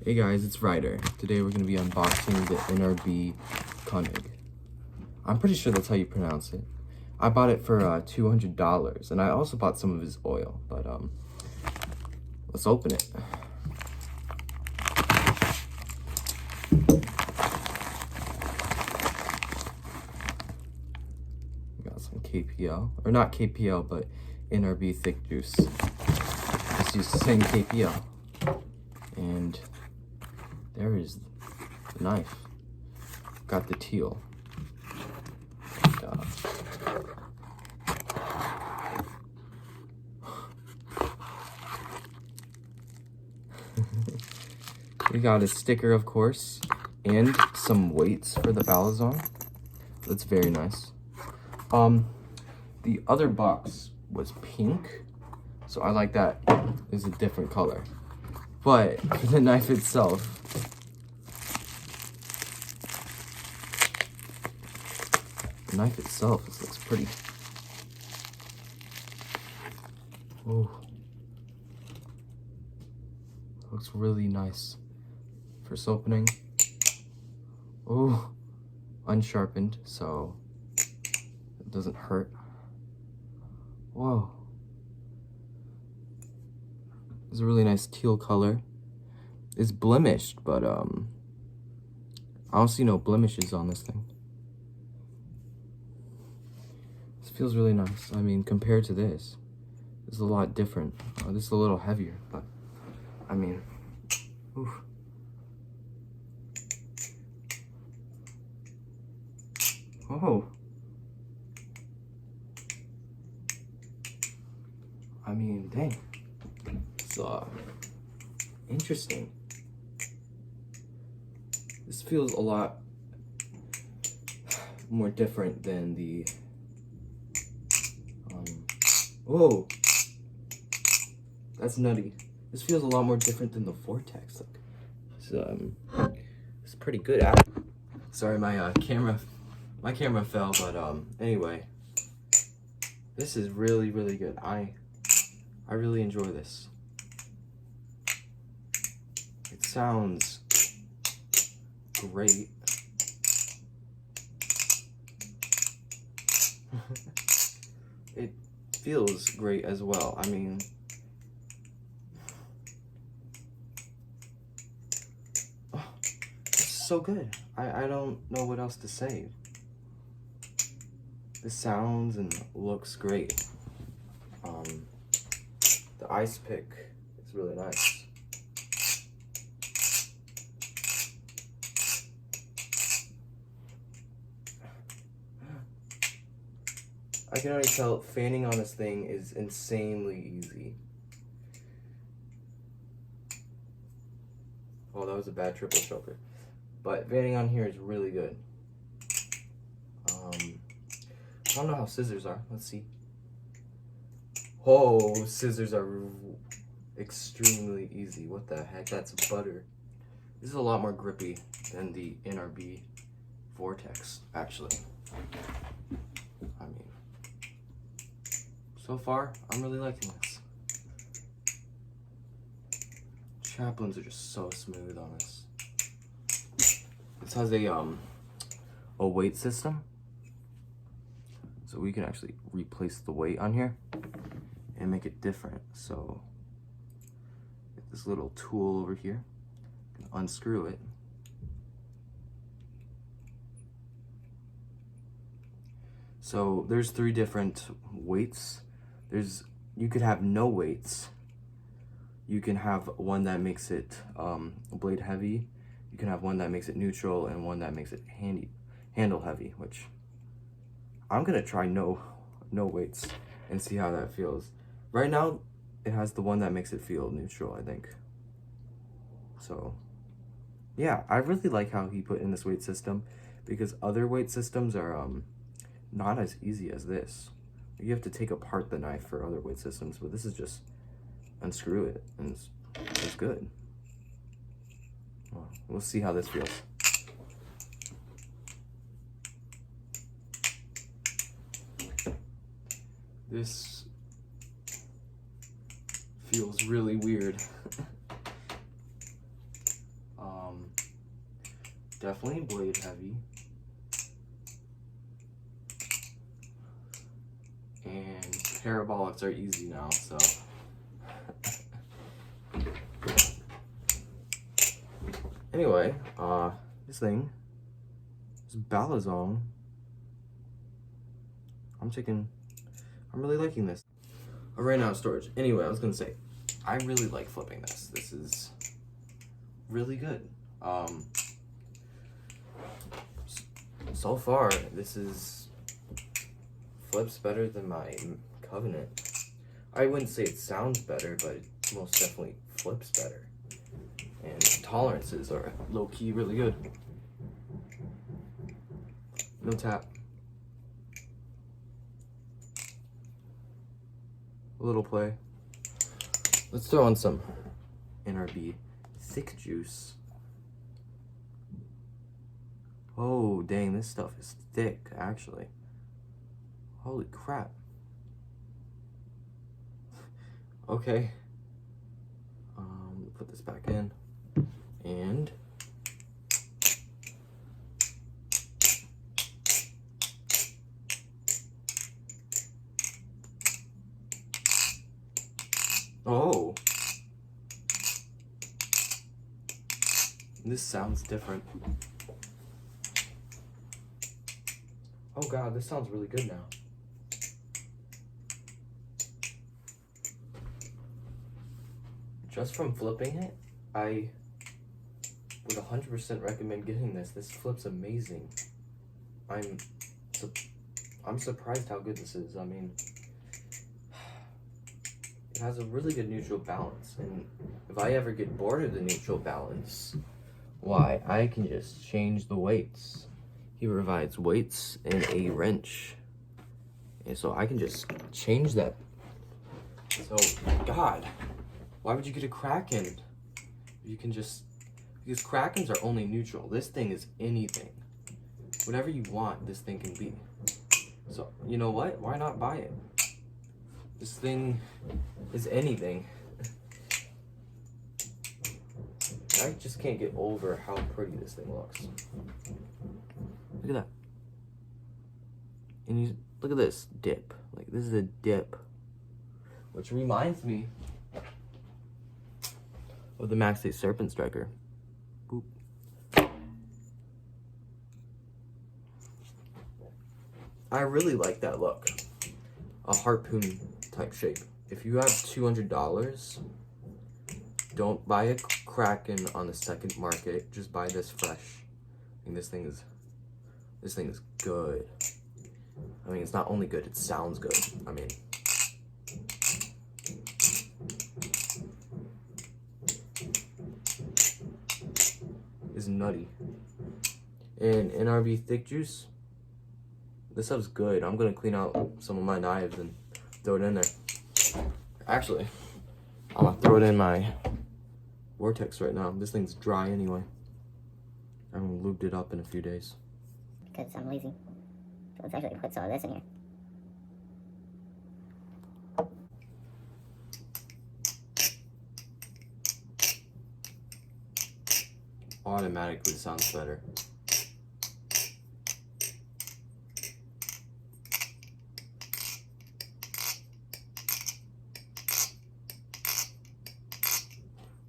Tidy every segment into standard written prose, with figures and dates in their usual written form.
Hey guys, it's Ryder. Today we're going to be unboxing the NRB konig. I'm pretty sure that's how you pronounce it. I bought it for $200, and I also bought some of his oil, but let's open it. We got some KPL, or not KPL, but NRB thick juice. Just used to saying KPL. And there is the knife. Got the teal. We got a sticker, of course, and some weights for the Balisong. That's very nice. The other box was pink, so I like that. It's a different color. But for the knife itself, this looks pretty. Oh, looks really nice. First opening. Oh, unsharpened, so it doesn't hurt. Whoa. It's a really nice teal color. It's blemished, but I don't see no blemishes on this thing. This feels really nice. I mean, compared to this is a lot different. This is a little heavier, but I mean, oof. Oh. I mean, dang. It's interesting. This feels a lot more different than the whoa, that's nutty. This feels a lot more different than the Vortex. It's pretty good. Sorry, my camera fell, but anyway, this is really good. I really enjoy this. It sounds great. It feels great as well. I mean, oh, it's so good. I don't know what else to say. This sounds and looks great. The ice pick is really nice. I can already tell fanning on this thing is insanely easy. Oh, that was a bad triple choker. But fanning on here is really good. I don't know how scissors are. Let's see. Oh, scissors are extremely easy. What the heck? That's butter. This is a lot more grippy than the NRB Vortex, actually. I mean, so far, I'm really liking this. Chaplains are just so smooth on this. This has a weight system, so we can actually replace the weight on here and make it different. So get this little tool over here, unscrew it. So there's 3 different weights. You could have no weights. You can have one that makes it blade heavy. You can have one that makes it neutral, and one that makes it handle heavy, which I'm gonna try no weights and see how that feels. Right now, it has the one that makes it feel neutral, I think. So yeah, I really like how he put in this weight system, because other weight systems are not as easy as this. You have to take apart the knife for other weight systems, but this is just unscrew it, and it's good. Well, we'll see how this feels. This feels really weird. definitely blade heavy. And parabolics are easy now, so. Anyway, this thing is Balisong. I'm really liking this. I ran out of storage. Anyway, I was gonna say, I really like flipping this. This is really good. So far, this flips better than my Covenant. I wouldn't say it sounds better, but it most definitely flips better. And tolerances are low-key really good. No tap. A little play. Let's throw on some NRB thick juice. Oh, dang, this stuff is thick, actually. Holy crap. Okay. Put this back in. And oh, this sounds different. Oh god, this sounds really good now. Just from flipping it, I would 100% recommend getting this. This flips amazing. I'm surprised how good this is. I mean, it has a really good neutral balance, and if I ever get bored of the neutral balance, why, I can just change the weights. He provides weights and a wrench, and so I can just change that. So, God, why would you get a Kraken? You can just, because Krakens are only neutral. This thing is anything. Whatever you want, this thing can be. So, you know what? Why not buy it? This thing is anything. I just can't get over how pretty this thing looks. Look at that. And you look at this dip. Like, this is a dip. Which reminds me of the Max 8 Serpent Striker. Boop. I really like that look. A harpoon type shape. If you have $200, don't buy a Kraken on the second market. Just buy this fresh. And this thing is good. I mean, it's not only good, it sounds good. I mean, is nutty. And NRB thick juice, this stuff's good. I'm gonna clean out some of my knives and throw it in there. Actually, I'm gonna throw it in my Vortex right now. This thing's dry anyway. I haven't lubed it up in a few days. Because I'm lazy. So let's actually put some of this in here. Automatically sounds better.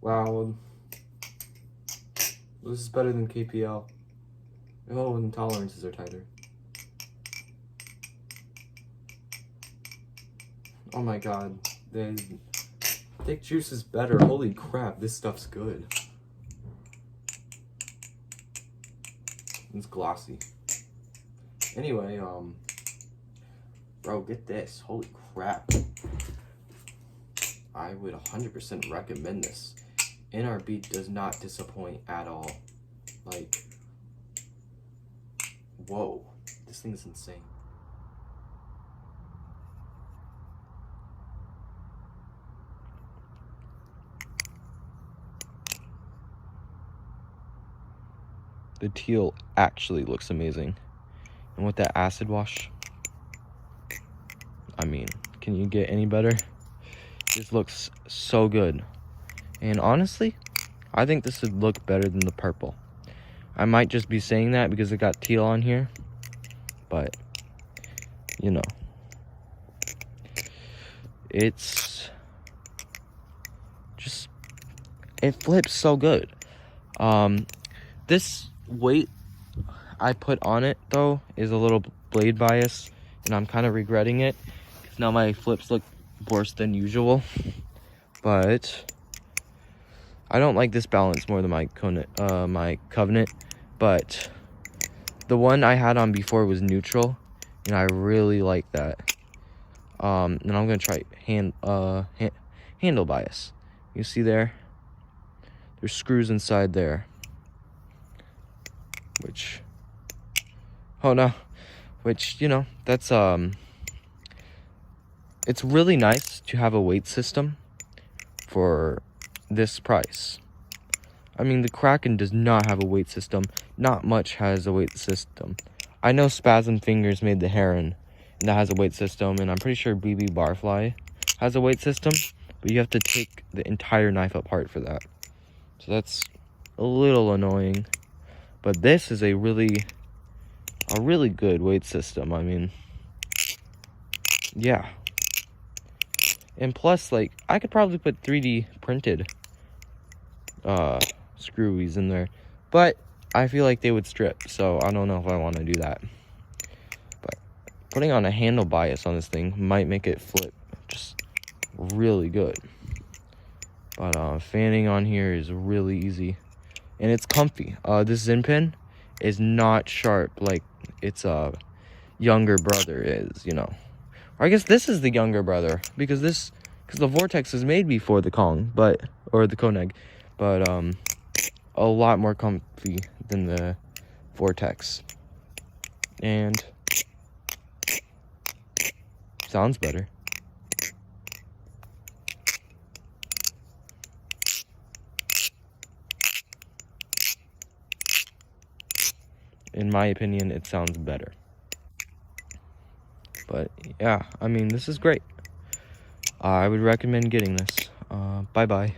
Wow. This is better than KPL. Oh, and tolerances are tighter. Oh my god. The thick juice is better. Holy crap, this stuff's good. It's glossy. Anyway, bro, get this. Holy crap. I would 100% recommend this. NRB does not disappoint at all. Like, whoa, this thing is insane. The teal actually looks amazing. And with that acid wash, I mean, can you get any better? This looks so good. And honestly, I think this would look better than the purple. I might just be saying that because it got teal on here, but you know, it's just, it flips so good. This weight I put on it though is a little blade bias, and I'm kind of regretting it because now my flips look worse than usual. But I don't like this balance more than my Covenant, but the one I had on before was neutral, and I really like that. And I'm gonna try handle bias. You see there's screws inside there, which, oh no, which, you know, that's it's really nice to have a weight system for this price. I mean, the Kraken does not have a weight system. Not much has a weight system. I know Spasm Fingers made the Heron, and that has a weight system, and I'm pretty sure BB Barfly has a weight system, but you have to take the entire knife apart for that. So that's a little annoying. But this is a really good weight system. I mean, yeah. And plus, like, I could probably put 3D printed screwies in there, but I feel like they would strip, so I don't know if I want to do that. But putting on a handle bias on this thing might make it flip just really good. But fanning on here is really easy, and it's comfy. This Zen pin is not sharp like its younger brother is, you know. Or I guess this is the younger brother, because the Vortex is made before the or the Konig, but a lot more comfy than the Vortex, and sounds better. In my opinion, it sounds better. But yeah, I mean, this is great. I would recommend getting this. Bye bye.